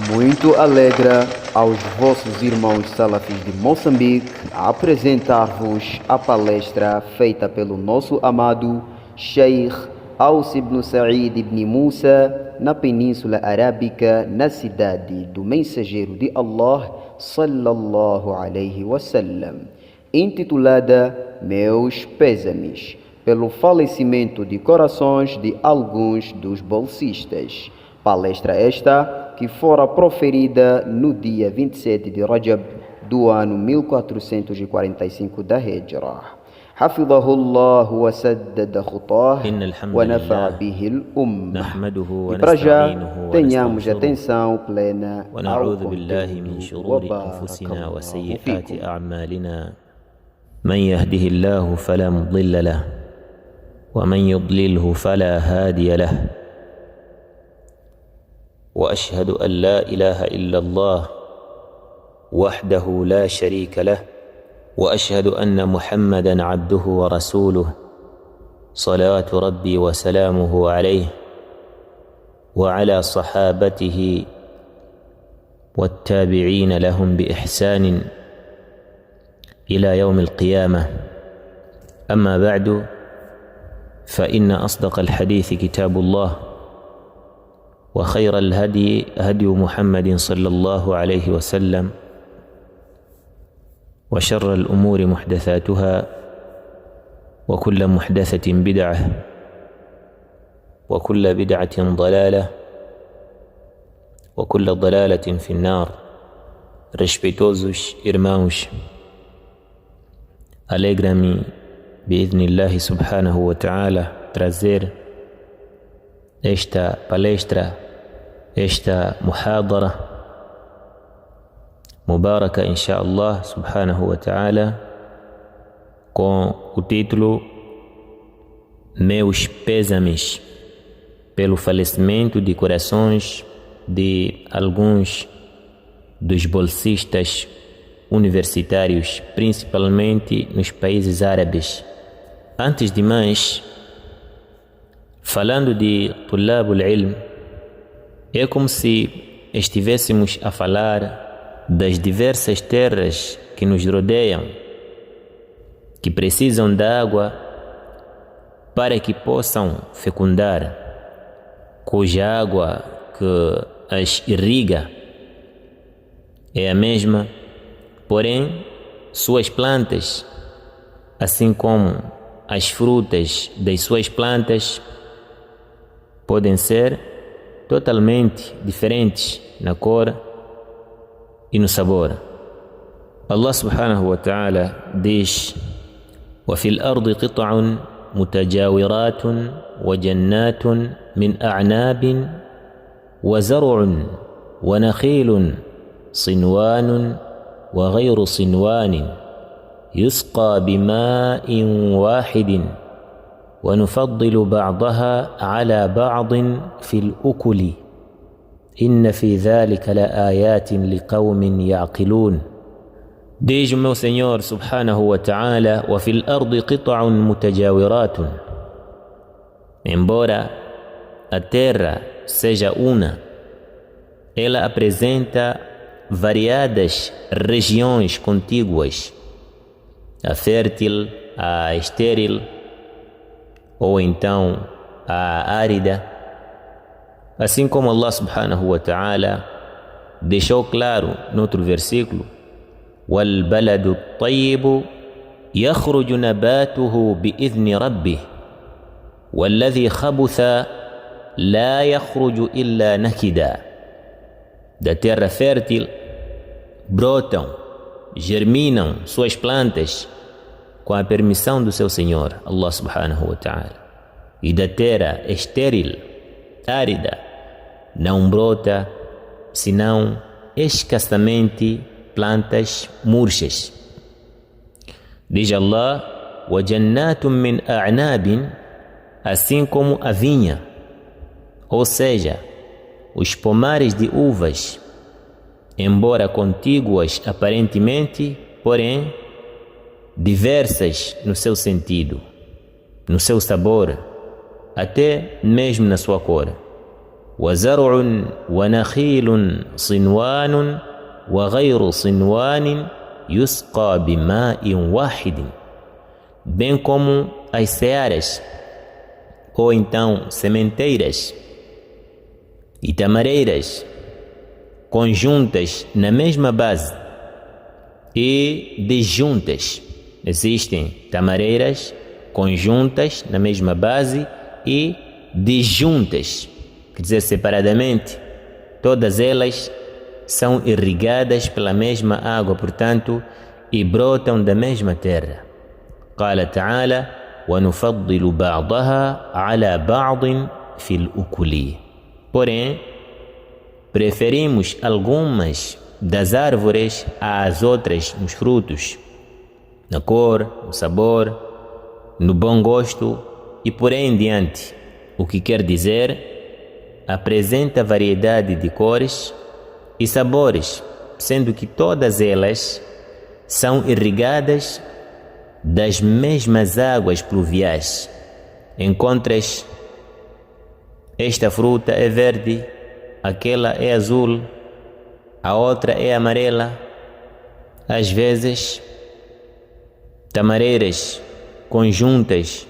Muito alegra aos vossos irmãos salafis de Moçambique a apresentar-vos a palestra feita pelo nosso amado Sheikh Aus ibn Sa'id ibn Musa na Península Arábica, na cidade do Mensageiro de Allah, sallallahu alaihi wasallam, intitulada Meus Pêsames, pelo falecimento de corações de alguns dos bolsistas. Palestra esta que fora proferida no dia 27 de Rajab do ano 1445 da Hijra. حفظه الله وسدد خطاه ونفع به الأمة. E para já tenhamos atenção plena ونعوذ بالله من شرور أنفسنا وسيئات أعمالنا من يهده الله فلا مضل له ومن يضلله فلا هادي له وأشهد أن لا إله إلا الله وحده لا شريك له وأشهد أن محمدًا عبده ورسوله صلوات ربي وسلامه عليه وعلى صحابته والتابعين لهم بإحسان إلى يوم القيامة. أما بعد، فإن أصدق الحديث كتاب الله، وخير الهدي هدي محمد صلى الله عليه وسلم، وشر الأمور محدثاتها، وكل محدثة بدعة، وكل بدعة ضلالة، وكل ضلالة في النار. Respeitosos irmãos, alegra-me, bi'idhnillahi subhanahu wa ta'ala, trazer esta palestra, esta muhadara mubaraka, inshallah, subhanahu wa ta'ala, com o título Meus Pêsames, pelo falecimento de corações de alguns dos bolsistas universitários, principalmente nos países árabes. Antes de mais, falando de Tulabul Ilm, é como se estivéssemos a falar das diversas terras que nos rodeiam, que precisam da água para que possam fecundar, cuja água que as irriga é a mesma, porém suas plantas, assim como as frutas das suas plantas, podem ser totalmente diferentes na cor e no sabor. Allah subhanahu wa ta'ala diz: وَفِي الْأَرْضِ قِطَعٌ مُتَجَاوِرَاتٌ وَجَنَّاتٌ مِنْ أَعْنَابٍ وَزَرْعٌ وَنَخِيلٌ صِنْوَانٌ وَغَيْرُ صِنْوَانٍ يُسْقَى بِمَاءٍ وَاحِدٍ وَنُفَضِّلُ بَعْضَهَا عَلَى بَعْضٍ فِي الْأُكُلِ إن في ذلك لآيات لقوم يعقلون. Diz o meu Senhor subhanahu wa ta'ala: وفي الأرض قطع متجاورات. Embora a terra seja una, ela apresenta variadas regiões contíguas, a fértil, a estéril, ou então a árida. Assim como Allah subhanahu wa ta'ala deixou claro no outro versículo: وَالْبَلَدُ الطَّيِّبُ يَخْرُجُ نَبَاتُهُ بِإِذْنِ رَبِّهِ وَالَّذِي خَبُثَ لَا يَخْرُجُ إِلَّا نَكِدًا. Da terra fértil brotam, germinam suas plantas com a permissão do seu Senhor, Allah subhanahu wa ta'ala. E da terra estéril, árida, não brota senão escassamente plantas murchas. Diz Allah: وَجَنَّاتٌ مِّنْ أَعْنَابٍ, assim como a vinha, ou seja, os pomares de uvas, embora contíguas aparentemente, porém diversas no seu sentido, no seu sabor, até mesmo na sua cor. وزرع ونخيل صنوان وغير صنوان يسقى بماء واحد. Bem como as searas, ou então sementeiras e tamareiras conjuntas na mesma base e disjuntas. Existem tamareiras conjuntas na mesma base e disjuntas, quer dizer, separadamente. Todas elas são irrigadas pela mesma água, portanto, e brotam da mesma terra. قال تعالى وَنُفَضِّلُ بَعْضَهَا عَلَى بَعْضٍ فِي الْأُكُلِ. Porém, preferimos algumas das árvores às outras nos frutos, na cor, no sabor, no bom gosto e por aí em diante. O que quer dizer, apresenta variedade de cores e sabores, sendo que todas elas são irrigadas das mesmas águas pluviais. Encontras esta fruta é verde, aquela é azul, a outra é amarela. Às vezes, tamareiras conjuntas,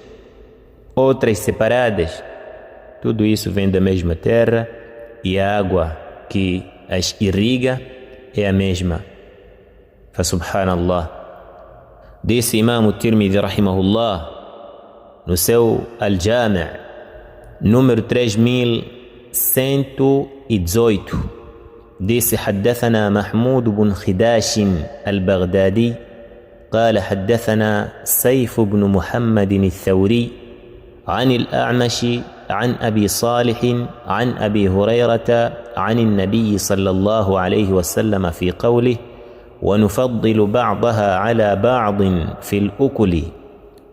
outras separadas. Tudo isso vem da mesma terra e a água que as irriga é a mesma. Subhanallah. Disse Imam Tirmidhi rahimahullah no seu Al-Jami' número 3118, disse: حدثنا محمود بن خداش البغدادي قال حدثنا سيف بن محمد الثوري عن الأعمش عن أبي صالح عن أبي هريرة عن النبي صلى الله عليه وسلم في قوله ونفضل بعضها على بعض في الأكل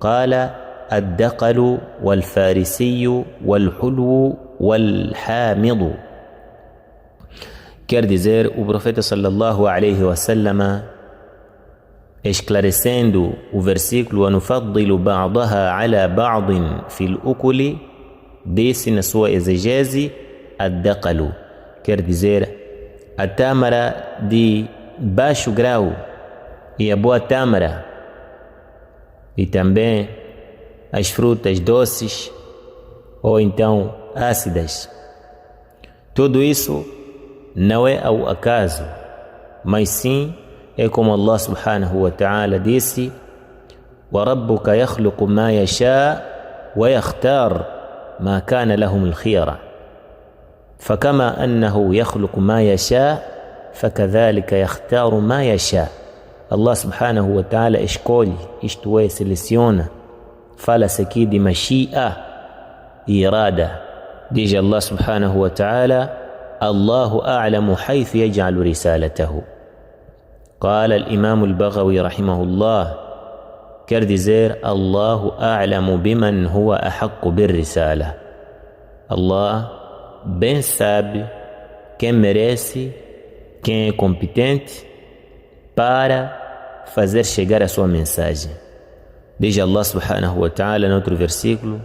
قال الدقل والفارسي والحلو والحامض. Quer dizer, o profeta sallallahu alaihi wasallam, esclarecendo o versículo وَنُفَضِّلُ بَعْضَهَا عَلَى بَعْضٍ فِي الْأُكُلِ, disse na sua exegese الدقل, quer dizer a tâmara de baixo grau e a boa tâmara, e também as frutas doces ou então ácidas. Tudo isso não é ao acaso, mas sim é como Allah subhanahu wa ta'ala disse: وَرَبُّكَ يَخْلُقُ مَا يَشَاءُ وَيَخْتَارُ مَا كَانَ لَهُمُ الْخِيَرَةُ فَكَمَا أَنَّهُ يَخْلُقُ مَا يَشَاءُ فَكَذَلِكَ يَخْتَارُ مَا يَشَاءُ. Allah subhanahu wa ta'ala escolhe, isto é, seleciona. Fala-se aqui de mashi'a e irada. Diz Allah subhanahu wa ta'ala: Allahu a'lamu haythu yaj'alu risalatahu. قال الإمام البغوي رحمه الله, quer dizer, Allahu a'lamu biman huwa ahaqqu birrisala. Allah bem sabe quem merece, quem é competente para fazer chegar a sua mensagem. Diz Allah subhanahu wa ta'ala no outro versículo,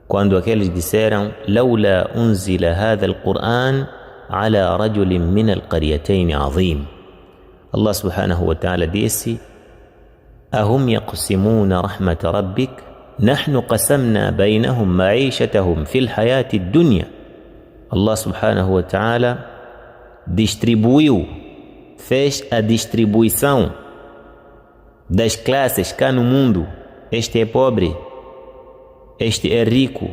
quando aqueles disseram: لولا أنزل هذا القرآن على رجل من القريتين عظيم. Allah subhanahu wa ta'ala disse: أهم يقسمون رحمة ربك نحن قسمنا بينهم معيشتهم في الحياة الدنيا. Allah subhanahu wa ta'ala distribuiu, fez a distribuição das classes cá no mundo. Este é pobre, este é rico,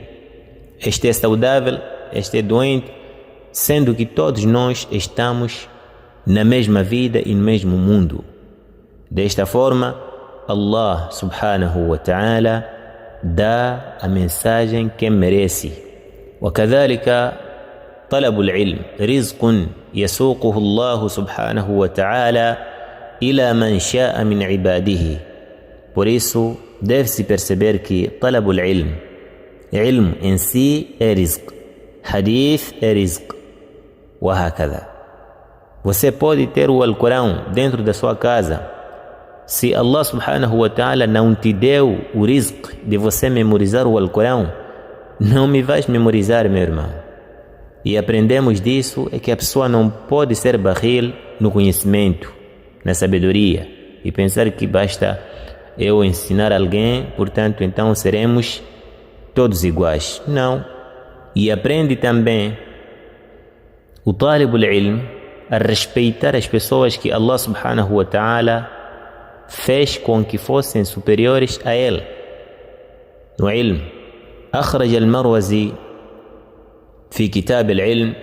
este é saudável, este é doente, sendo que todos nós estamos na mesma vida e no mesmo mundo. Desta forma, Allah subhanahu wa ta'ala dá a mensagem que merece. وكذلك طلب العلم رزق يسوقه الله سبحانه وتعالى إلى من شاء من عباده. Por isso, deve-se perceber que طلب العلم, ilm em si é rizq, hadith é rizq, وهكذا. Você pode ter o Alcorão dentro da sua casa. Se Allah subhanahu wa ta'ala não te deu o rizq de você memorizar o Alcorão, não me vais memorizar, meu irmão. E aprendemos disso é que a pessoa não pode ser barril no conhecimento, na sabedoria, e pensar que basta eu ensinar alguém, portanto então seremos todos iguais. Não. E aprende também o talib al-ilm a respeitar as pessoas que Allah subhanahu wa ta'ala fez com que fossem superiores a ele no ilm. أخرج المروزي في كتاب العلم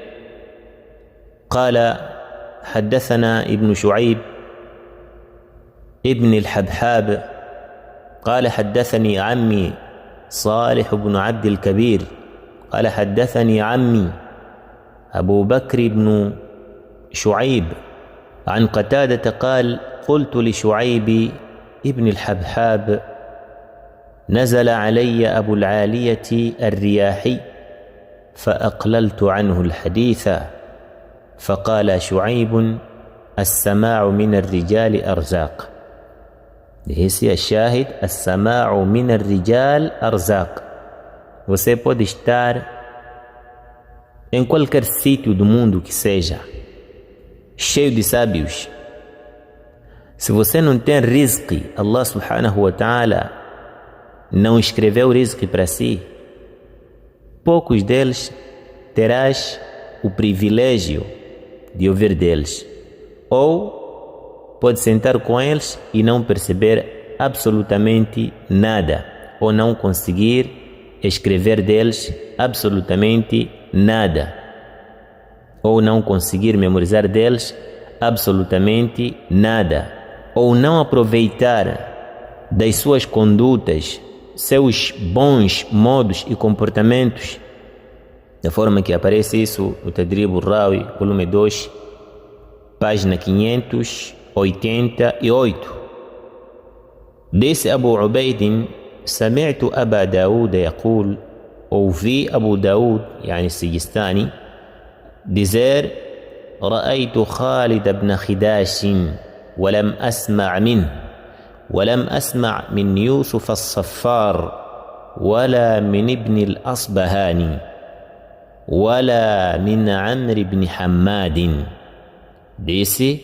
قال حدثنا ابن شعيب ابن الحبحاب قال حدثني عمي صالح بن عبد الكبير قال حدثني عمي أبو بكر بن شعيب عن قتادة قال قلت لشعيب ابن الحبحاب نزل علي أبو العالية الرياحي فأقللت عنه الحديث فقال شعيب السماع من الرجال أرزاق. Esse é الشاهد. السماع من الرجال أرزاق. Você pode estar em qualquer sítio do mundo que seja, cheio de sábios. Se você não tem rizqi, Allah subhanahu wa ta'ala não escreveu rizqi para si, poucos deles terás o privilégio de ouvir deles, ou pode sentar com eles e não perceber absolutamente nada, ou não conseguir escrever deles absolutamente nada, ou não conseguir memorizar deles absolutamente nada, ou não aproveitar das suas condutas, seus bons modos e comportamentos, da forma que aparece isso no Tadrib al-Rawi, volume 2, página 588. Disse Abu Ubaid: سمعت أبا داود يقول, ouvi Abu Daud, يعني السجستاني, dizer: رأيت خالد بن خداش ولم أسمع منه ولم أسمع من يوسف الصفار ولا من ابن الأصبهاني ولا من عمرو بن حماد. Disse: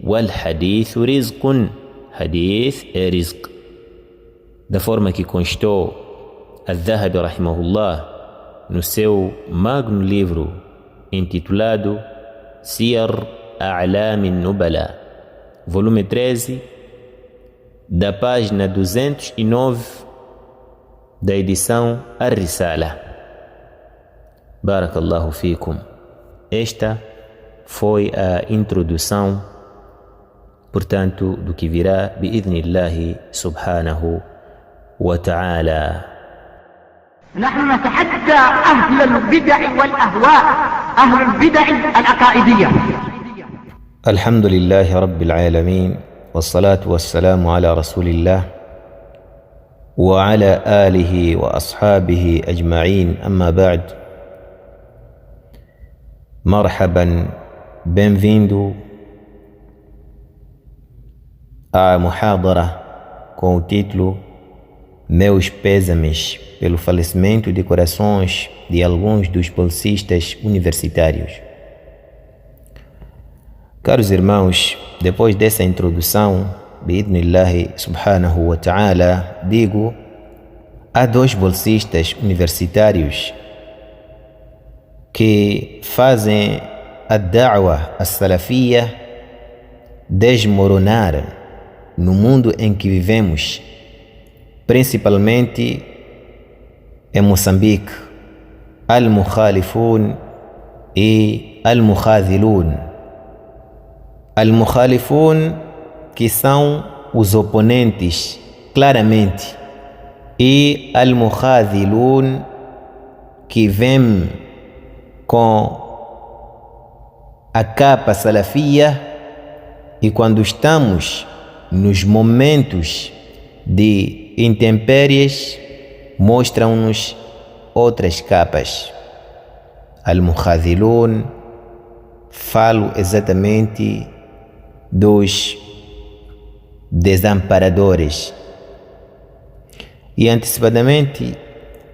والحديث رزق, حديث é رزق. Da forma que constou Al-Dhahabi rahimahullah no seu magno livro intitulado Siyar A'lam an-Nubala, volume 13, da página 209 da edição Ar-Risala. Barakallahu fikum. Esta foi a introdução, portanto, do que virá bi'idhnillahi subhanahu wa ta'ala. نحن نتحدى أهل البدع والأهواء، أهل البدع العقائدية. الحمد لله رب العالمين، والصلاة والسلام على رسول الله وعلى آله وأصحابه أجمعين. أما بعد، مرحبا، bem-vindo à muhadara com o título Meus pêsames pelo falecimento de corações de alguns dos bolsistas universitários. Caros irmãos, depois dessa introdução, bi'idhnillahi subhanahu wa ta'ala, digo, há dois bolsistas universitários que fazem a da'wa as-salafiyya desmoronar no mundo em que vivemos, principalmente em Moçambique: al-mukhalifun e al-mukhadhilun. Al-mukhalifun, que são os oponentes claramente, e al-mukhadhilun, que vêm com a capa salafia, e quando estamos nos momentos de intempéries mostram-nos outras capas. Al-mukhadhilun, falo exatamente dos desamparadores. E antecipadamente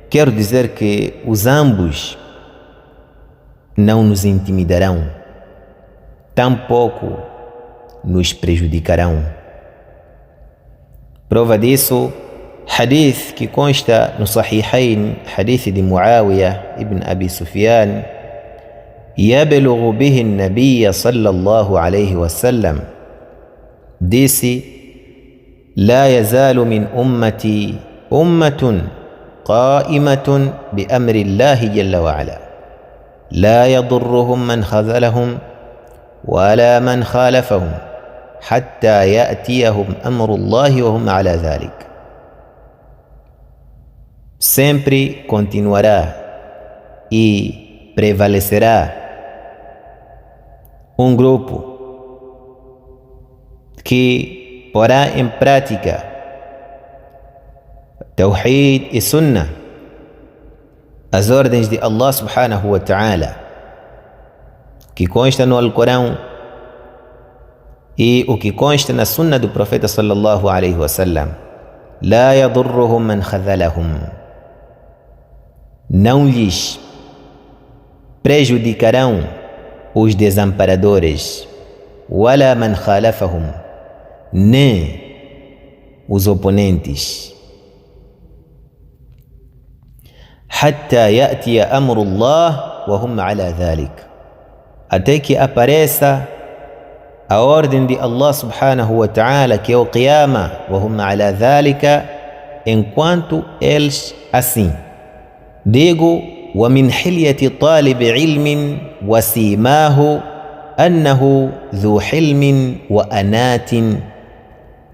quero dizer que os ambos não nos intimidarão, tampouco nos prejudicarão. Prova disso, hadith que consta no Sahihain, hadith de Muawiyah ibn Abi Sufyan, يبلغ به النبي صلى الله عليه وسلم, disse: لا يزال من أمتي أمة قائمة بأمر الله جل وعلا لا يضرهم من خذلهم ولا من خالفهم حتى يأتيهم أمر الله وهم على ذلك. Sempre continuará e prevalecerá grupo que porá em prática Tawhid e Sunnah, as ordens de Allah subhanahu wa ta'ala, que consta no Alcorão e o que consta na Sunnah do Profeta sallallahu alaihi wasallam. La yadurruhum man khadhalahum, não lhes prejudicarão os desamparadores, wala man khalafahum, nem os oponentes, hatta ya'tiya amrullah wa hum ala dhalik, até que apareça a ordem de Allah subhanahu wa ta'ala, que é o Qiyamah, wa hum ala dhalika, enquanto eles assim. Digo: ومن حلية طالب علم وسيماه أنه ذو حلم وأنات,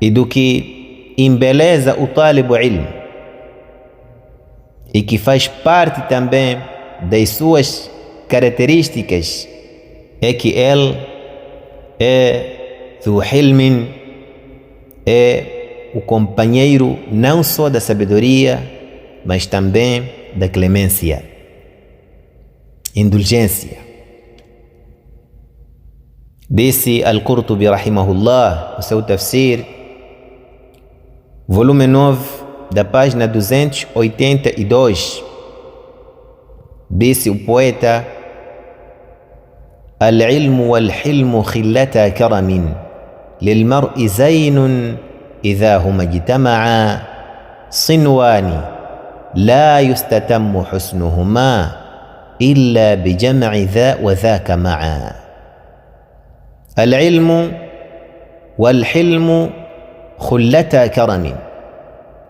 e do que embeleza o talibo ilm e que faz parte também das suas características é que ele é ذو حلم, é o companheiro não só da sabedoria, mas também da clemência, indulgência. Disse Al-Qurtubi rahimahullah, o seu tafsir, volume 9, da página 282, disse o poeta: Al-ilmu wal-hilmu khillata karamin, lil-mar'i zaynun idha huma ijtama'a, sinwani la yustatammu husnuhuma إلا بجمع ذا وذاك معا. العلم والحلم خلتا كرم,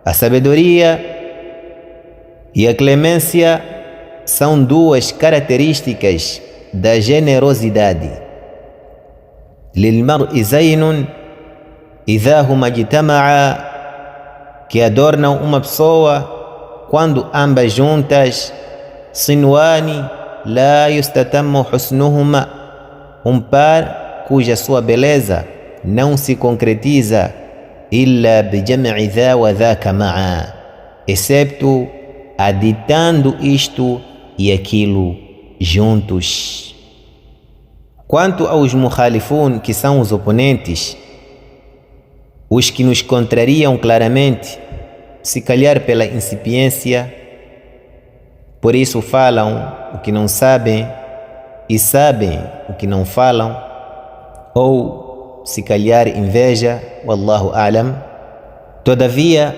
a sabedoria e a clemência são duas características da generosidade. للمرء زين إذا هما اجتمعا, que adornam uma pessoa quando ambas juntas. Sinwani la yustatammu husnuhuma, par cuja sua beleza não se concretiza, illa bijam'i dha wa dhaka ma'a, excepto aditando isto e aquilo juntos. Quanto aos mukhalifun, que são os oponentes, os que nos contrariam claramente, se calhar pela incipiência, por isso falam o que não sabem e sabem o que não falam, ou se calhar inveja, wallahu a'lam. Todavia,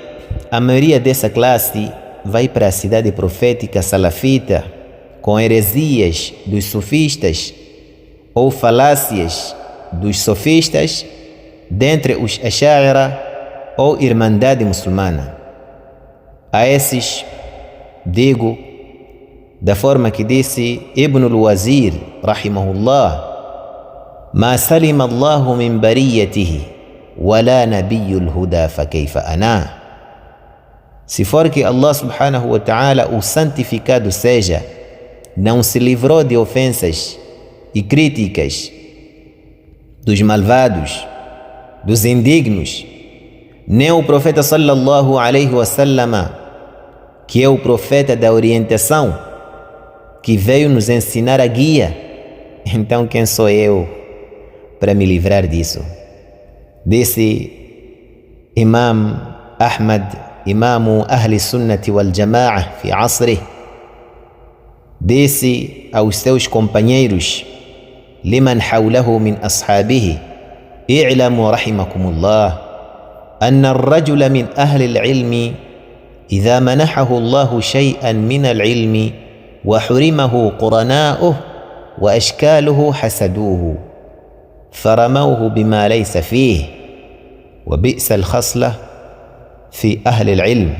a maioria dessa classe vai para a cidade profética salafita com heresias dos sufistas ou falácias dos sofistas, dentre os Ash'ara ou Irmandade Muçulmana. A esses digo, da forma que disse Ibn al-Wazir rahimahullah: Ma salima Allahu min bariyatihi wala nabiyyul huda fa kayfa ana. Se for que Allah subhanahu wa ta'ala, o santificado seja, não se livrou de ofensas e críticas dos malvados, dos indignos, nem o profeta sallallahu alaihi wasallam, que é o profeta da orientação, que veio nos ensinar a guia, então quem sou eu para me livrar disso? Disse Imam Ahmad, imamu ahli sunnati wal jama'a fi asrih, disse aos seus companheiros: liman hawlahu min ashabihi i'lamu rahimakumullah anna ar-rajula min ahli al-ilmi idha manahahu Allahu shay'an min al-ilmi wa hurimahu qurana'uhu wa ashkaluhu hasaduhu faramawhu bima laysa fihi wa bi'sa al-khasla fi ahli al-ilm.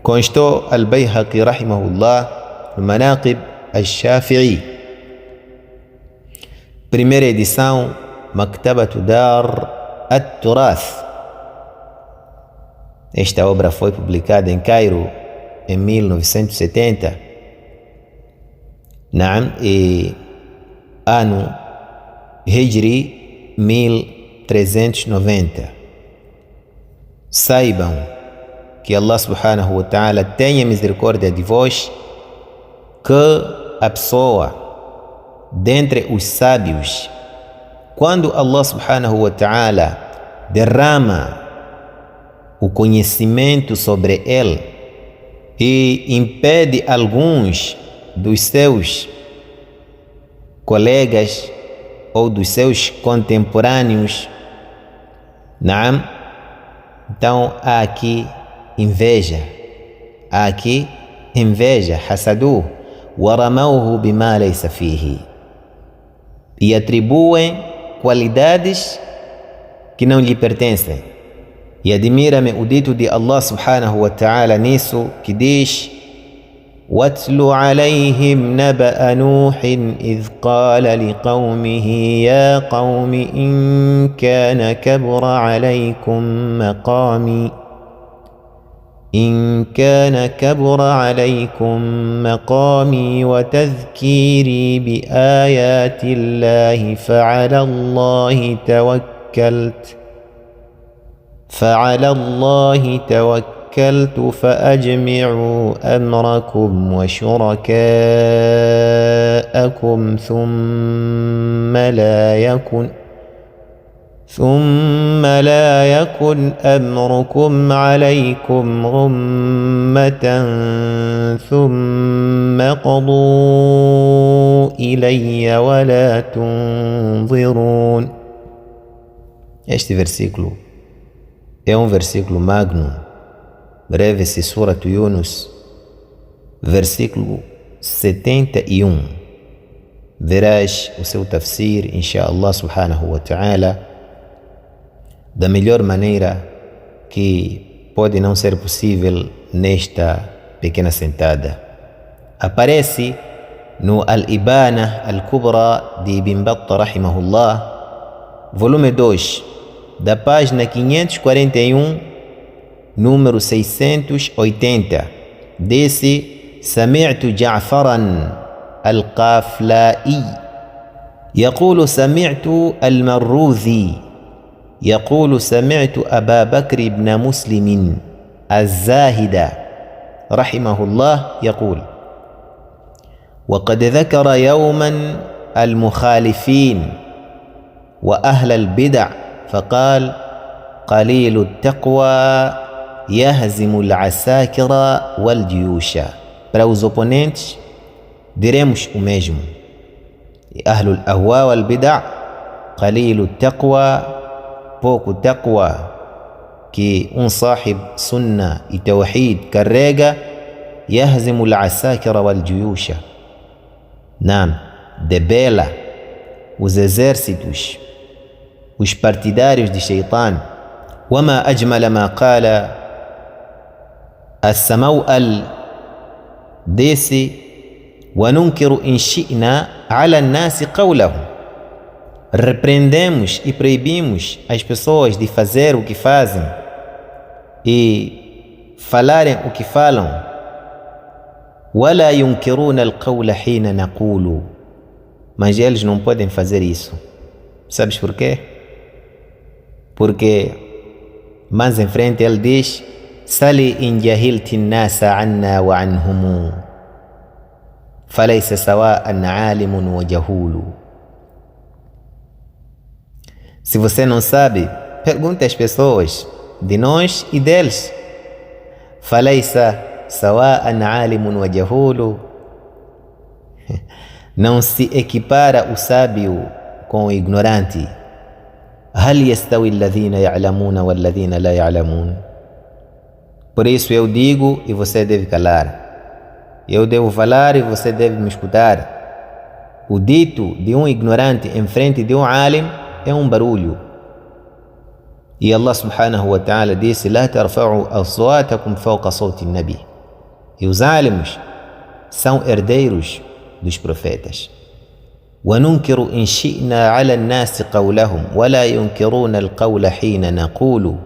Constou al-Bayhaqi rahimahullah no Manaqib al-Shafi'i, primeira edição, Maktabatu Dar at-Turath. Esta obra foi publicada em Cairo em 1970, e ano Hijri 1390. Saibam que Allah subhanahu wa ta'ala tenha misericórdia de vós, que a pessoa dentre os sábios, quando Allah subhanahu wa ta'ala derrama o conhecimento sobre ele e impede alguns dos seus colegas ou dos seus contemporâneos, então há aqui inveja, hasadu, waramauhu bima laysa fihi, e atribuem qualidades que não lhe pertencem. E admira-me o dito de Allah subhanahu wa ta'ala nisso, que diz: وَاتْلُ عَلَيْهِمْ نَبَأَ نُوحٍ إِذْ قَالَ لِقَوْمِهِ يَا قَوْمِ إِنْ كَانَ كَبُرَ عَلَيْكُمْ مَقَامِي وَتَذْكِيرِي بِآيَاتِ اللَّهِ فعلى الله توكلت فأجمعوا أمركم وشركاءكم ثم لا يكن أمركم عليكم غمة ثم قضوا إلي ولا تنظرون. Este versículo é um versículo magno. Breve-se Surat Yunus, versículo 71. Verás o seu tafsir, inshallah subhanahu wa ta'ala, da melhor maneira que pode não ser possível nesta pequena sentada. Aparece no Al-Ibana Al-Kubra de Ibn Battah rahimahullah, volume 2, da página 541, número 680, disse: سمعت جعفرا القافلائي يقول سمعت المروذي يقول سمعت أبا بكر بن مسلم الزاهد رحمه الله يقول: وقد ذكر يوما المخالفين وأهل البدع فقال: قليل التقوى يهزم العساكر والجيوش. Para os oponentes diremos o mesmo. Ahlul ahwa wal bid'a, qalilu taqwa, pouco taqwa que sahib sunna e tawhid carrega, yahzimu al-asakira wal juyusha, debela os exércitos, os partidários de Shaitan. وما أجمل ما قال السموأل disse: وننكر إن شئنا على الناس قوله. Repreendemos e proibimos as pessoas de fazer o que fazem e falarem o que falam. ولا ينكرون القول حين نقول. Mas eles não podem fazer isso. Sabes por quê? Porque mais em frente ele diz: Sali in jahilti nasa anna wa anhumu falaysa sawa'an alimun wa jahulu. Se você não sabe, pergunte às pessoas de nós e deles. Falaysa sawa'an alimun wa jahulu. Não se equipara o sábio com o ignorante. هل يستوي الذين يعلمون والذين لا يعلمون. Por isso eu digo e você deve calar. Eu devo falar e você deve me escutar. O dito de um ignorante em frente de um alim é um barulho. E Allah subhanahu wa ta'ala disse: لا ترفعوا أصواتكم فوق صوت النبي. E os alimos são herdeiros dos profetas. وننكر إن شئنا على الناس قولهم ولا ينكرون القول حين نقول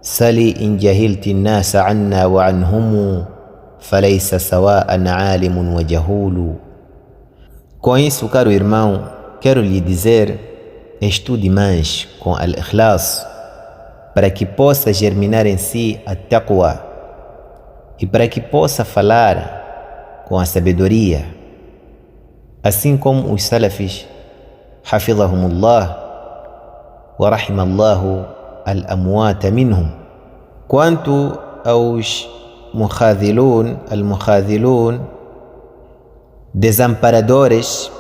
سلي إن جهلت الناس عنا وعنهم فليس سواء عالم وجهول. Com isso, caro irmão, quero lhe dizer: estude mais com al-ikhlas, para que possa germinar em si a taqwa e para que possa falar com a sabedoria, assim como os salafis, hafidhahumullah wa rahimallahu al-amwata minhum. Quanto aos al-mukhadhilun, desamparadores,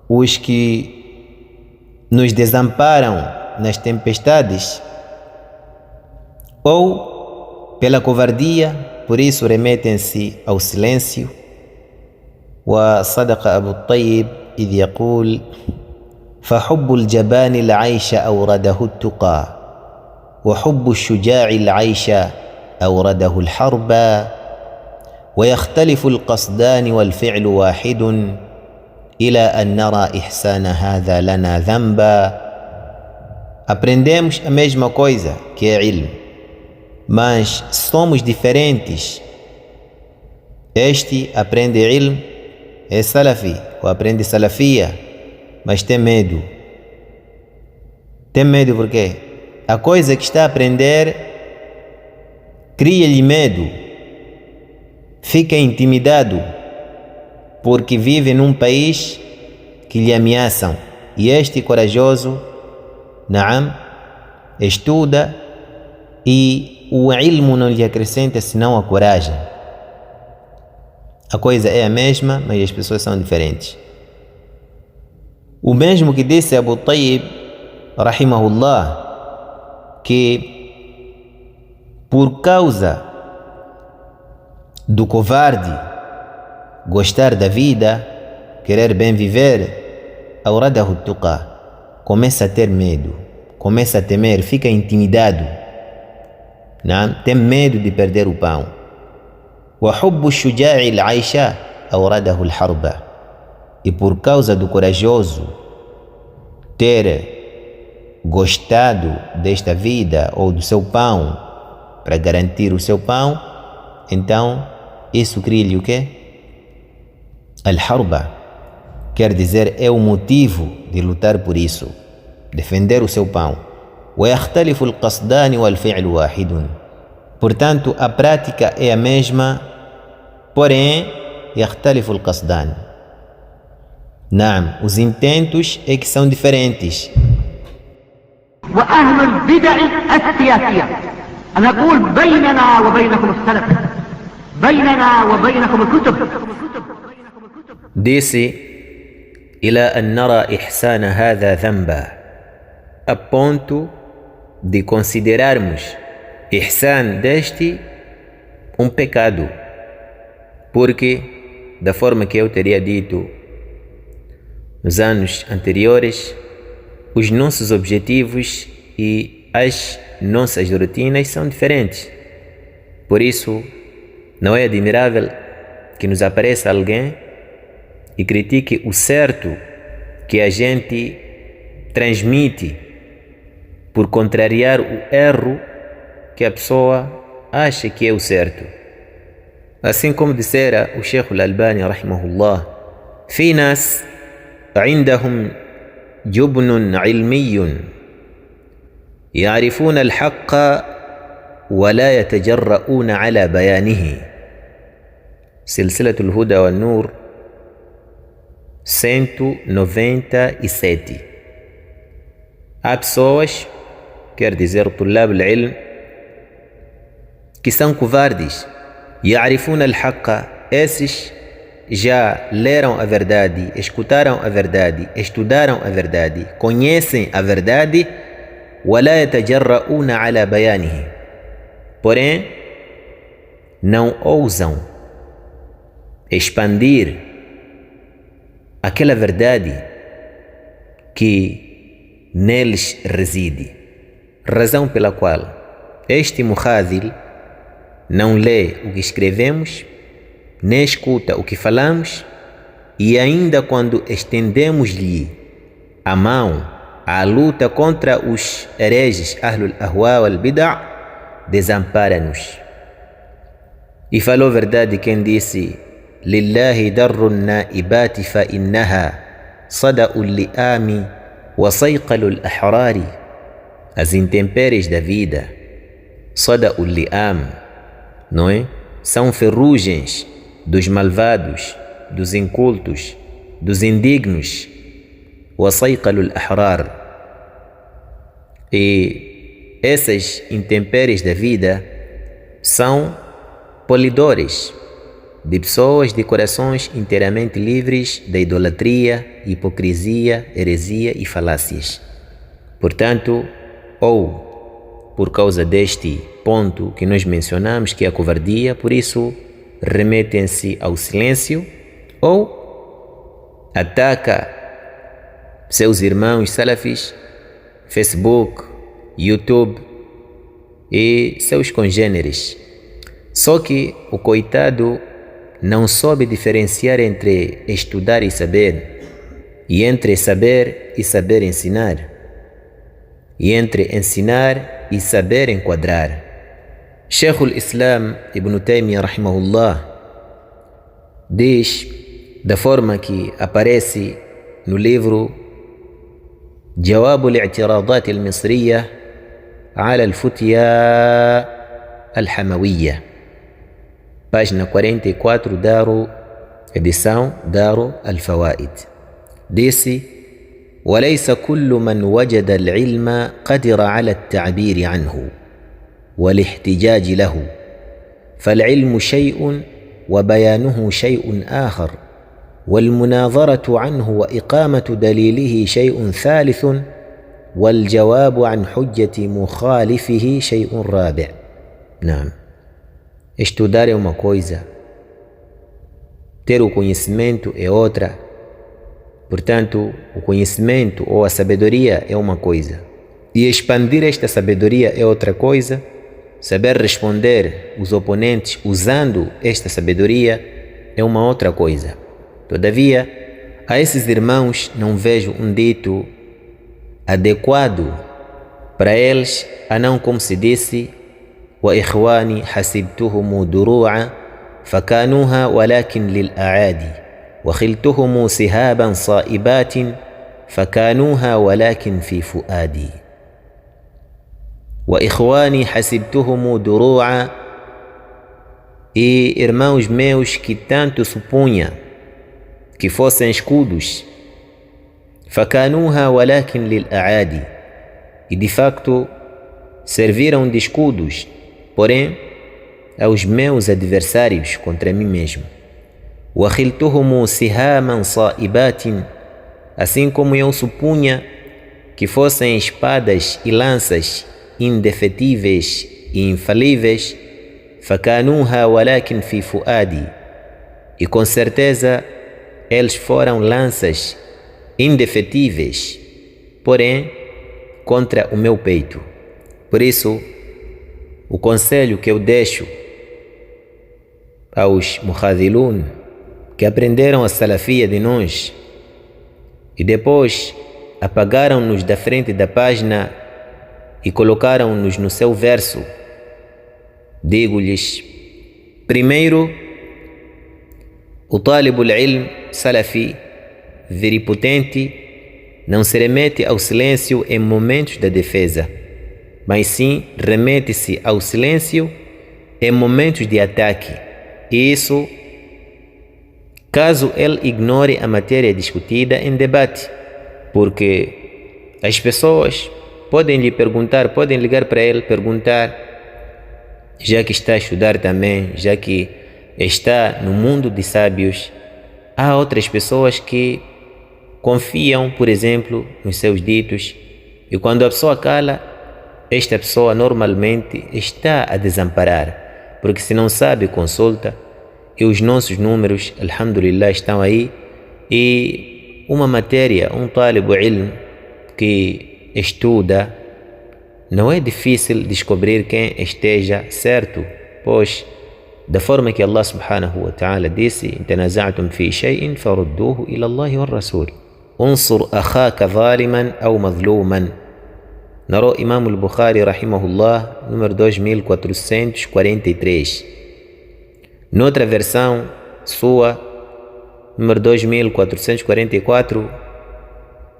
os que nos desamparam nas tempestades, ou pela covardia, por isso remetem-se ao silêncio. وصدق أبو الطيب إذ يقول: فحب الجبان العيش أورده التقى وحب الشجاع العيش أورده الحرب ويختلف القصدان والفعل واحد إلى أن نرى إحسان هذا لنا ذنبا. Aprendemos a mesma coisa, que é ilm, mas somos diferentes. Este aprende ilm, é salafi, ou aprende salafia, mas tem medo. Tem medo por quê? A coisa que está a aprender cria-lhe medo, fica intimidado, porque vive num país que lhe ameaçam. E este corajoso, naam, estuda e o ilmo não lhe acrescenta senão a coragem. A coisa é a mesma, mas as pessoas são diferentes. O mesmo que disse Abu Tayyib, rahimahullah, que por causa do covarde gostar da vida, querer bem viver, awradahu tuqa, começa a ter medo, começa a temer, fica intimidado, não? Tem medo de perder o pão. وحب الشجاع العيش أورده الحرب. E por causa do corajoso ter gostado desta vida ou do seu pão para garantir o seu pão, então isso cria-lhe o quê? Al-harba, quer dizer, é o motivo de lutar por isso, defender o seu pão. ويختلف القصدان والفعل واحد. Portanto, a prática é a mesma, porém, يختلف القصدان. نعم, os intentos é que são diferentes. وأهل البدع السياسية، أنا أقول بيننا وبينكم السلف، بيننا وبينكم الكتب. Disse: إلى أن نرى إحسان هذا ذنبا, a ponto de considerarmos ihsan deste um pecado, porque, da forma que eu teria dito nos anos anteriores, os nossos objetivos e as nossas rotinas são diferentes. Por isso, não é admirável que nos apareça alguém e critique o certo que a gente transmite por contrariar o erro que a pessoa acha que é o certo. Assim como dissera o Sheikh al-Albani rahimahullah: في ناس عندهم جبن علمي يعرفون الحق ولا يتجرؤون على بيانه. سلسلة الهدى والنور 197. Há pessoas, quer dizer, طلاب العلم, que são covardes. يعرفون الحق, esses já leram a verdade, escutaram a verdade, estudaram a verdade, conhecem a verdade, وَلَا يَتَجَرَّؤُونَ عَلَى بَيَانِهِ. Porém, não ousam expandir aquela verdade que neles reside. Razão pela qual este muhadhil não lê o que escrevemos, nem escuta o que falamos, e ainda quando estendemos-lhe a mão à luta contra os hereges Ahlul Ahwa wal Bid'a, desampara-nos. E falou verdade quem disse: Lillahi darru naibati fa innaha sada'u li'ami wa sayqalu al-ahrari. As intempéries da vida, sada'u li'am, não é? São ferrugens dos malvados, dos incultos, dos indignos. Wa sayqalu al-ahrar. E essas intempéries da vida são polidores de pessoas de corações inteiramente livres da idolatria, hipocrisia, heresia e falácias. Portanto, ou por causa deste ponto que nós mencionamos, que é a covardia, por isso remetem-se ao silêncio, ou ataca seus irmãos salafis, Facebook, YouTube e seus congêneres. Só que o coitado não soube diferenciar entre estudar e saber, e entre saber e saber ensinar, e entre ensinar e saber enquadrar. Sheikh al-Islam Ibn Taymiyyah rahimahullah diz, da forma que aparece no livro Jawab al-i'tiradat al-misriya ala al-futya al-hamawiyya, página 44, edição Daru al-Fawaid, disse: وليس كل من وجد العلم قدر على التعبير عنه والاحتجاج له، فالعلم شيء وبيانه شيء آخر، والمناظرة عنه وإقامة دليله شيء ثالث، والجواب عن حجة مخالفه شيء رابع. نعم، estudar é uma coisa, ter o conhecimento é outra. Portanto, o conhecimento ou a sabedoria é uma coisa, e expandir esta sabedoria é outra coisa. Saber responder os oponentes usando esta sabedoria é uma outra coisa. Todavia, a esses irmãos não vejo um dito adequado para eles, a não como se disse: وإخواني حسبتهم دروعا فكانوها ولكن للأعادي، وخلتهم سهابا صائبات فكانوها ولكن في فؤادي. وإخواني حسبتهم دروعا. E irmãos meus que tanto supunha que fossem escudos, فكانوها ولكن للأعادي, e de facto serviram de escudos, porém aos meus adversários contra mim mesmo. وَخِلْتُهُمُ سِهَامًا صَائِبَاتٍ, assim como eu supunha que fossem espadas e lanças indefetíveis e infalíveis. فَكَانُوهَا وَلَكِنْ فِي فُؤَادِي, e com certeza eles foram lanças indefetíveis, porém contra o meu peito. Por isso, o conselho que eu deixo aos muhadhilun que aprenderam a salafia de nós e depois apagaram-nos da frente da página e colocaram-nos no seu verso, digo-lhes: primeiro, o talib al-ilm salafi veripotente não se remete ao silêncio em momentos da defesa, mas sim remete-se ao silêncio em momentos de ataque. E isso caso ele ignore a matéria discutida em debate, porque as pessoas podem lhe perguntar, podem ligar para ele, perguntar, já que está a estudar também, já que está no mundo de sábios, há outras pessoas que confiam, por exemplo, nos seus ditos, e quando a pessoa cala, esta pessoa normalmente está a desamparar, porque se não sabe, consulta, e os nossos números, alhamdulillah, estão aí, e uma matéria, um talib ilm que estuda, não é difícil descobrir quem esteja certo, pois da forma que Allah subhanahu wa ta'ala disse: "In tanaza'tum fi shay'in farudduhu ila Allah wa Rasul. Unsur akhaka zaliman aw mazluman." Narrou Imam al-Bukhari rahimahullah, número 2443. Noutra versão sua, número 2444,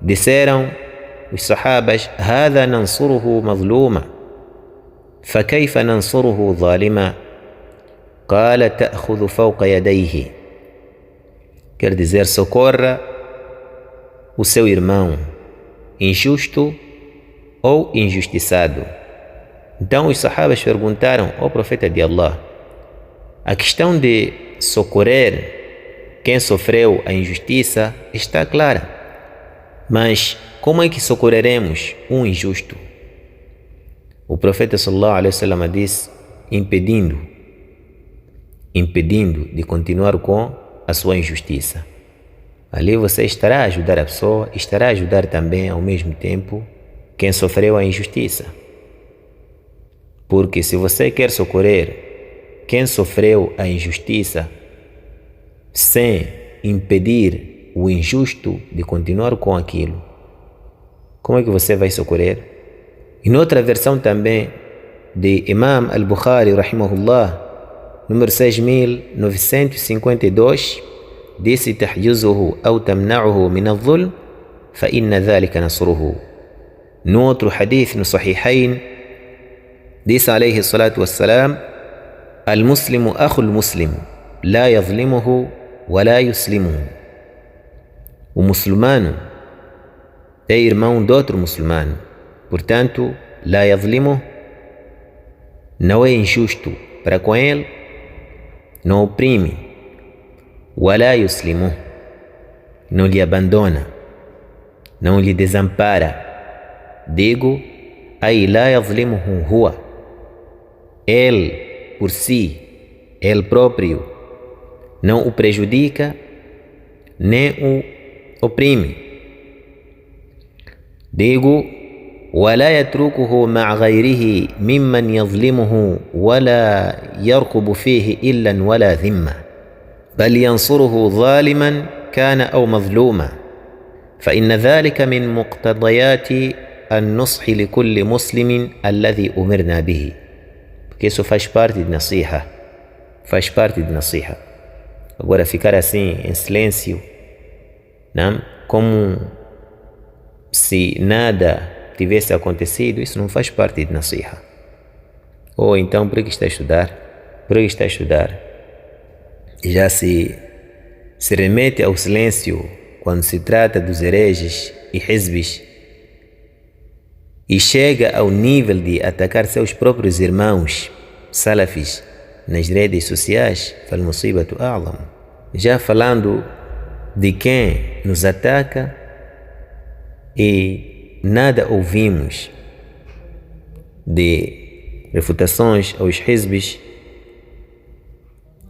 disseram os sahabas: "Hadha nansuruhu mazluma, fakayfa nansuruhu zalima?" Qala ta'khudhu fawqa yadayhi. Quer dizer, socorra o seu irmão, injusto ou injustiçado. Então os sahabas perguntaram ao profeta de Allah: a questão de socorrer quem sofreu a injustiça está clara, mas como é que socorreremos um injusto? O profeta sallallahu alaihi wasallam disse: impedindo de continuar com a sua injustiça. Ali você estará a ajudar a pessoa, estará a ajudar também ao mesmo tempo quem sofreu a injustiça. Porque se você quer socorrer quem sofreu a injustiça sem impedir o injusto de continuar com aquilo, como é que você vai socorrer? Em outra versão também de Imam al-Bukhari rahimahullah, número 6952, disse: "Tahjuzuhu aw tamna'uhu min adh-dhulm, fa inna dhalika nasruhu." No outro hadith, no Sahihain, disse alayhi salatu wassalam: "Al-muslimu akhu al-muslim, la yadhlimuhu wa la yuslimuhu." O muçulmano é irmão do outro muçulmano, portanto, la yadhlimuhu, não é injusto para com ele, não oprime, wala yuslimuh, não lhe abandona, não lhe desampara. Digo, ay la yadhlimuhu huwa, ele por si, ele próprio, não o prejudica, nem o oprime. Digo, ولا يتركه مع غيره ممن يظلمه ولا يرقب فيه إلا ولا ذمة، بل ينصره ظالما كان أو مظلوما، فإن ذلك من مقتضيات النصح لكل مسلم الذي أمرنا به. Porque isso faz parte de nasiha, faz parte de nasiha. Agora ficar assim em silêncio, não? Como se nada tivesse acontecido, isso não faz parte de nasiha. Ou então, por que está a estudar? Por que está a estudar? Já se remete ao silêncio quando se trata dos hereges e hizbis, e chega ao nível de atacar seus próprios irmãos salafis nas redes sociais, fal-musibatu a'lam. Já falando de quem nos ataca e nada ouvimos de refutações aos hizbis,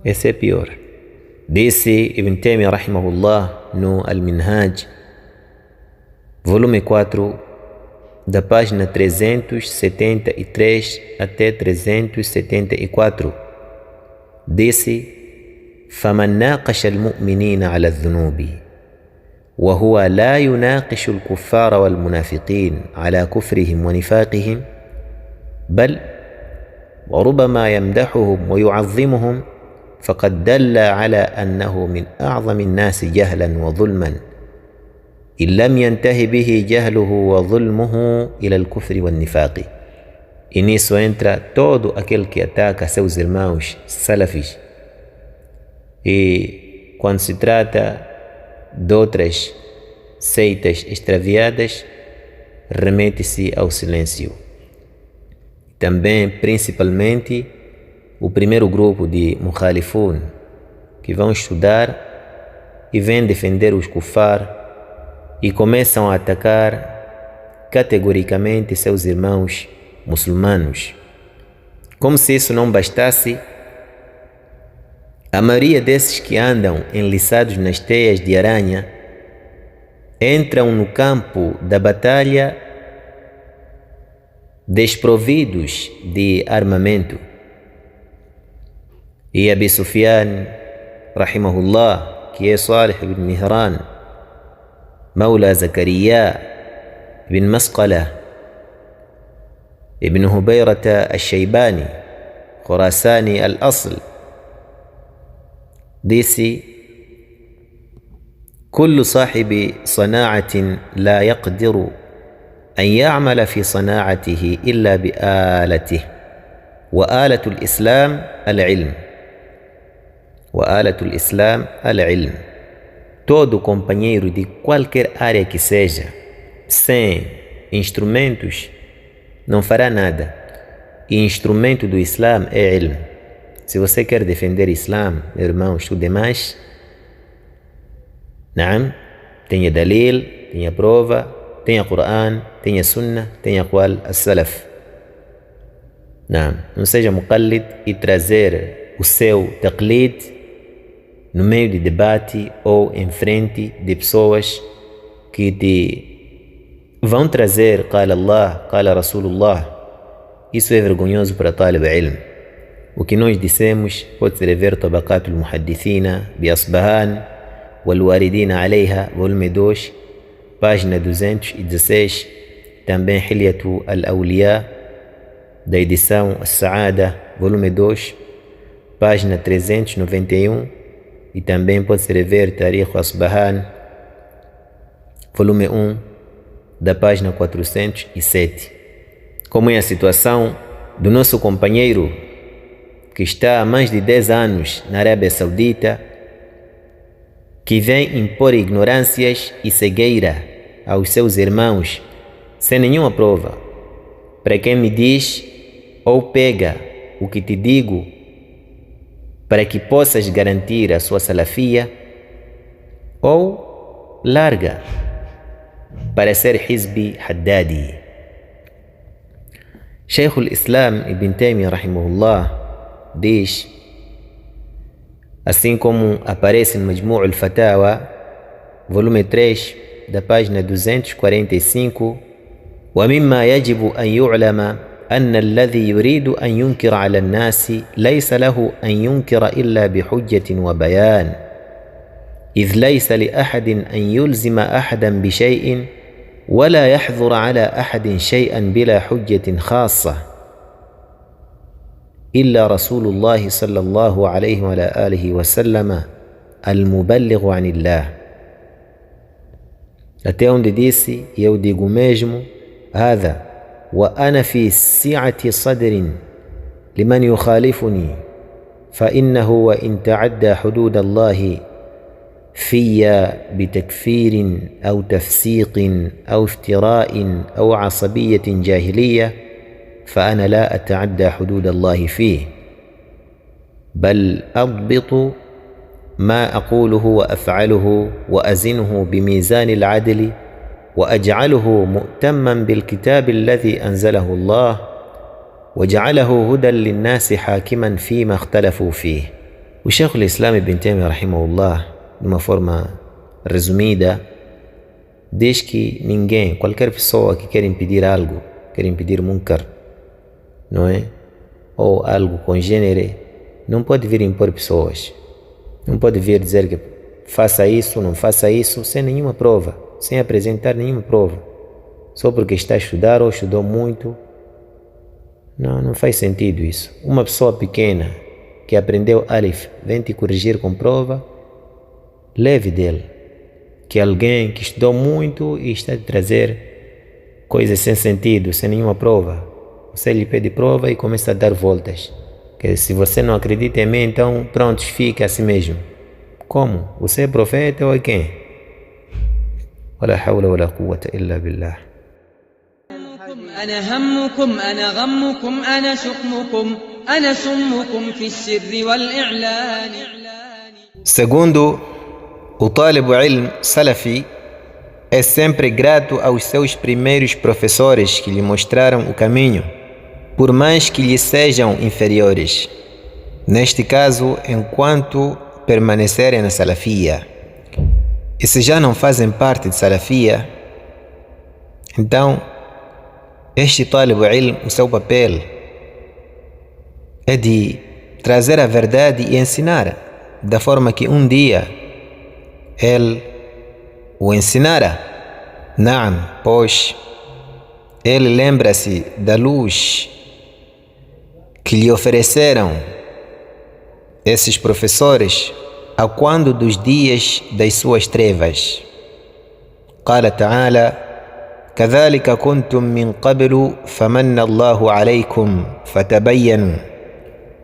esse é pior. Disse Ibn Taymiyyah rahimahullah no Al-Minhaj, volume 4, da página 373 até 374, disse: فَمَنْ نَاقَشَ الْمُؤْمِنِينَ عَلَى الذُّنُوبِ وهو لا يناقش الكفار والمنافقين على كفرهم ونفاقهم، بل وربما يمدحهم ويعظمهم، فقد دل على أنه من أعظم الناس جهلا وظلما، إن لم ينتهي به جهله وظلمه إلى الكفر والنفاق. E nisso entra todo aquele que ataca seus irmãos salafis. E quando se trata de outras seitas extraviadas, remete-se ao silêncio. Também, principalmente, o primeiro grupo de mukhalifun, que vão estudar e vêm defender os kufar e começam a atacar categoricamente seus irmãos muçulmanos. Como se isso não bastasse, a maioria desses que andam enliçados nas teias de aranha entram no campo da batalha desprovidos de armamento. E Abi Sufyan, rahimahullah, que é Salih ibn Mihran, Mawla Zakariya ibn Masqala, ibn Hubayrata al-Shaybani, Khurasani al-Asl, disse: كل صاحب صناعة لا يقدر أن يعمل في صناعته إلا بآلته، وآلة الإسلام العلم. وآلة الإسلام العلم. Todo companheiro de qualquer área que seja, sem instrumentos, não fará nada. E instrumento do Islã é ilm. Se você quer defender o Islã, meu irmão, estude mais. Naam, tenha dalil, tenha prova, tenha Quran, tenha Sunnah, tenha Aqwal as-Salaf. Naam, não seja muqallid e trazer o seu taqlid no meio de debate ou em frente de pessoas que te vão trazer qala Allah, qala Rasulullah. Isso é vergonhoso para talib ilm. O que nós dissemos pode-se rever Tabaqatul Muhaddithina bi Asbahan Wal-Waridina Alayha, volume 2, página 216, também Hilyatu al-Awliya, da edição As-Saada, volume 2, página 391, e também pode-se rever Tarikh Asbahan, volume 1, da página 407. Como é a situação do nosso companheiro que está há mais de 10 anos na Arábia Saudita, que vem impor ignorâncias e cegueira aos seus irmãos sem nenhuma prova. Para quem me diz ou pega o que te digo para que possas garantir a sua salafia, ou larga para ser Hizbi Haddadi. Shaykh al-Islam Ibn Taymiyyah rahimahullah diz, assim como aparece no Majmu' al-Fatawa, volume 3, da página 245, وَمِمَّا يَجِبُ أَنْ يُعْلَمَ أَنَّ الَّذِي يُرِيدُ أَنْ يُنْكِرَ عَلَى النَّاسِ لَيْسَ لَهُ أَنْ يُنْكِرَ إِلَّا بِحُجَّةٍ وَبَيَانٍ، إِذْ لَيْسَ لِأَحَدٍ أَنْ يُلْزِمَ أَحَدًا بِشَيْءٍ وَلَا يَحْظُرَ عَلَى أَحَدٍ شَيْئًا بِلَا حُجَّةٍ خاصة إلا رسول الله صلى الله عليه وعلى آله وسلم المبلغ عن الله. Até onde disse, e eu digo mesmo, هذا وأنا في سعة صدر لمن يخالفني فإنه وإن تعدى حدود الله في بتكفير أو تفسيق أو افتراء أو عصبية جاهلية فأنا لا أتعدى حدود الله فيه، بل أضبط ما أقوله وأفعله وأزنه بميزان العدل وأجعله مؤتما بالكتاب الذي أنزله الله وجعله هدى للناس حاكما فيما اختلفوا فيه. وشيخ الإسلام ابن تيمية رحمه الله, de uma forma resumida, diz que ninguém, qualquer pessoa que quer impedir algo, quer impedir munkar, não é? Ou algo congênere, não pode vir impor pessoas. Não pode vir dizer que faça isso, não faça isso, sem nenhuma prova, sem apresentar nenhuma prova, só porque está a estudar ou estudou muito. Não faz sentido isso. Uma pessoa pequena que aprendeu Alif vem te corrigir com prova, leve dele. Que alguém que estudou muito e está a trazer coisas sem sentido, sem nenhuma prova, você lhe pede prova e começa a dar voltas. Que se você não acredita em mim, então pronto, fica assim mesmo. Como? Você é profeta ou é quem? ولا حول ولا قوة إلا بالله. أنا همكم أنا غمكم أنا شؤمكم أنا سمكم في السر والإعلان. Segundo O Talib al-Ilm Salafi é sempre grato aos seus primeiros professores que lhe mostraram o caminho, por mais que lhe sejam inferiores. Neste caso, enquanto permanecerem na Salafia. E se já não fazem parte de Salafia, então este Talib al-Ilm, o seu papel é de trazer a verdade e ensinar, da forma que um dia ele o ensinara. Naam, pois ele lembra-se da luz que lhe ofereceram esses professores a quando dos dias das suas trevas. Qala ta'ala: كذلك كنتم من قبل فمن الله عليكم فتبينوا.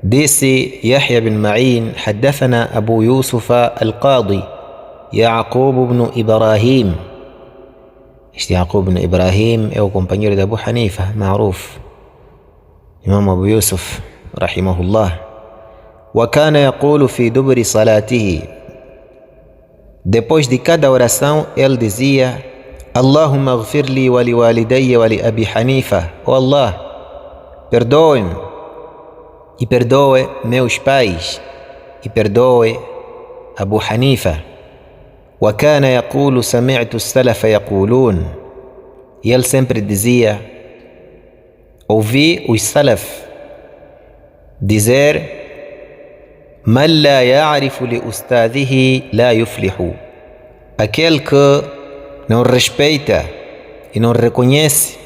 Disse Yahya bin Ma'in: حدثنا أبو يوسف القاضي يعقوب بن إبراهيم. Este Yaqub bin Ibrahim é o companheiro de Abu Hanifa, معروف, Imam Abu Yusuf rahimahullah. وكان يقول في دبر صلاته. Depois de cada oração ele dizia: اللهم اغفر لي ولوالدي ولأبي حنيفة. Oh Allah, perdoe-me e perdoe meus pais e perdoe Abu Hanifa. وكان يقول سمعت السلف يقولون. E ele sempre dizia: ouvi os salaf dizer: من لا يعرف لأستاذه لا يفلح. Aquele que não respeita e não reconhece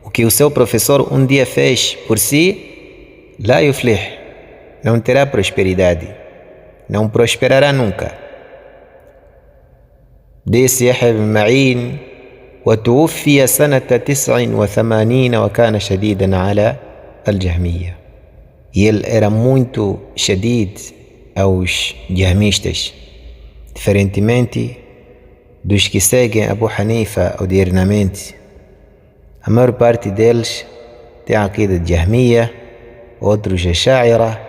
o que o seu professor um dia fez por si, لا يفلح, não terá prosperidade, não prosperará nunca. Disse Yahya bin Ma'in: وتوفي سنة 89 وكان شديدا على الجهمية. E ele era muito shadid aos jahmistas, diferentemente dos que seguem Abu Hanifa odiernamente. A maior parte deles tem a aqida de Jahmiya, outros Ash'ira,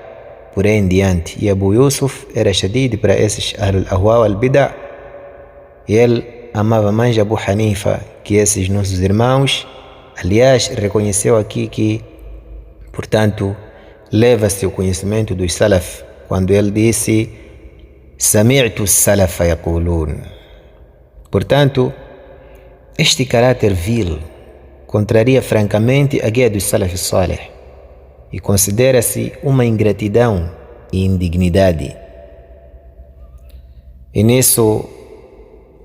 por aí em diante. E Abu Yusuf era shadid para esses Ahlul Ahwa wal Bid'a. E ele amava mais Abu Hanifa que esses nossos irmãos. Aliás, reconheceu aqui que, portanto, leva-se o conhecimento dos salaf quando ele disse: سمعت السلف يقولون. Portanto, este caráter vil contraria francamente a guia dos salaf salih e considera-se uma ingratidão e indignidade. E nisso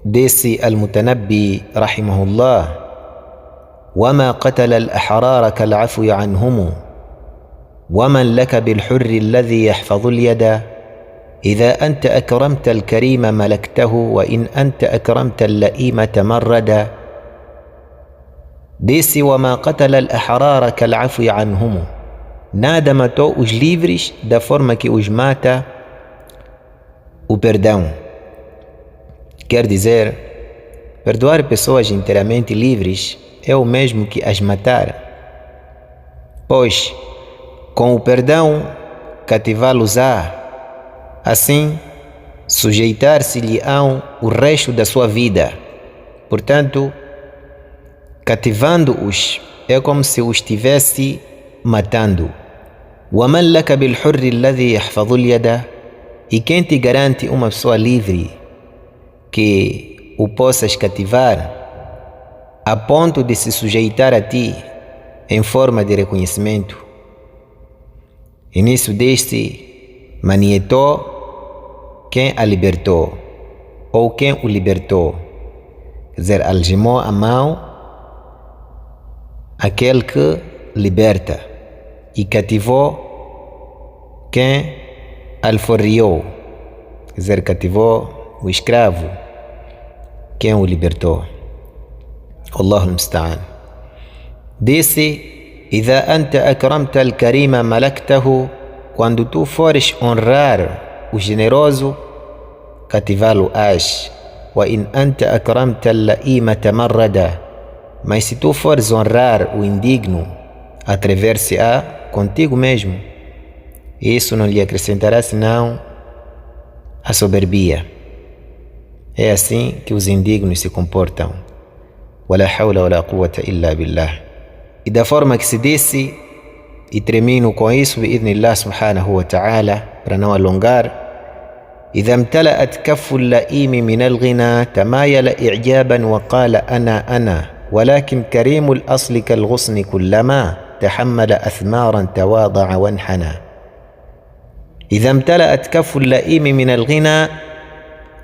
disse Al-Mutanabbi rahimahullah: وما قتل الأحرار كالعفو عنهم ومن لك بالحر الذي يحفظ اليد إذا أنت أكرمت الكريم ملكته وإن أنت أكرمت اللئيم تمردا. Disse: وما قتل الأحرار كالعفو عنهم. Nada matou os livres da forma que os mata o perdão. Quer dizer, perdoar pessoas inteiramente livres é o mesmo que as matar, pois com o perdão cativá-los-á, assim sujeitar-se-lhe-ão o resto da sua vida. Portanto, cativando-os é como se os estivesse matando. وَمَنْ لَكَ بِالْحُرِّ الَّذِي يَحْفَظُ الْيَدَ. E quem te garante uma pessoa livre que o possas cativar a ponto de se sujeitar a ti em forma de reconhecimento? E nisso deste manietou quem a libertou, ou quem o libertou. Quer dizer, algemou a mão aquele que liberta e cativou quem alforriou. Quer dizer, cativou o escravo, quem o libertou. Allahu musta'an. Disse: إذا أنت أكرمت الكريم ملكته. Quando tu fores honrar o generoso, cativá-lo-ás. وإن أنت أكرمت اللئيم تمردا. Mas se tu fores honrar o indigno, atrever-se-á contigo mesmo. Isso não lhe acrescentará senão a soberbia. É assim que os indignos se comportam. Wala hawla wala quwwata illa billah. E da forma que se disse, e termino com isso, bi'idhnillah subhanahu wa ta'ala, para não alongar: إذا امتلأت كف اللئيم من الغنى تمايل إعجابا وقال أنا ولكن كريم الأصل كالغصن كلما تحمل أثمارا تواضع وانحنى. إذا امتلأت كف اللئيم من الغنى,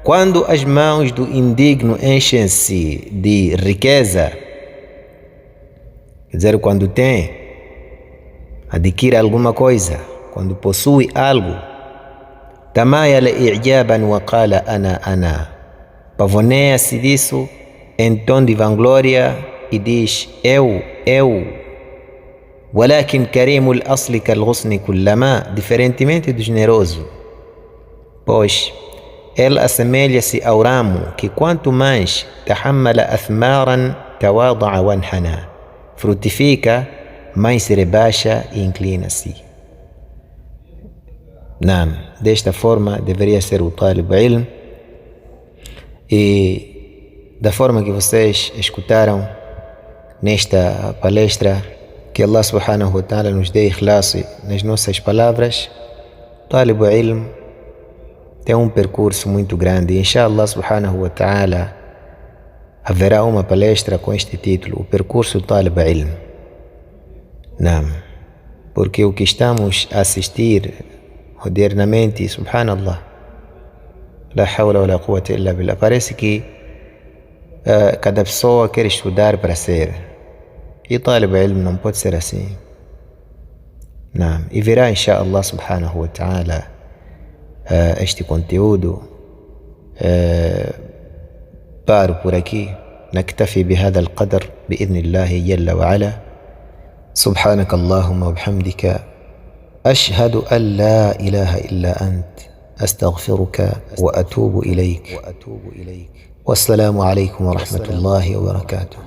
quando as mãos do indigno enchem-se de riqueza, quer dizer, quando tem, adquire alguma coisa, quando possui algo, tamayala i'jaban wa qala ana, pavoneia-se disso em tom de vanglória e diz eu. Walakin karimul asli kal-ghusni kullama, diferentemente do generoso, pois ele assemelha-se ao ramo que quanto mais tahammala athmaran tawada'a wanhana, frutifica, mais se rebaixa e inclina-se. Naam, desta forma deveria ser o talib ilm, e da forma que vocês escutaram nesta palestra, que Allah subhanahu wa ta'ala nos dê ikhlas nas nossas palavras. Talib ilm tem um percurso muito grande, inshallah subhanahu wa ta'ala haverá uma palestra com este título, o percurso Talib ilm. Naam, porque o que estamos a assistir modernamente, subhanallah, la hawla wa la quwwata illa billah, parece que cada pessoa quer estudar para ser, e Talib ilm não pode ser assim. Naam, e verá inshallah subhanahu wa ta'ala este conteúdo. Paro por aqui. نكتفي بهذا القدر بإذن الله جل وعلا. سبحانك اللهم وبحمدك أشهد أن لا إله إلا أنت أستغفرك وأتوب إليك. والسلام عليكم ورحمة الله وبركاته.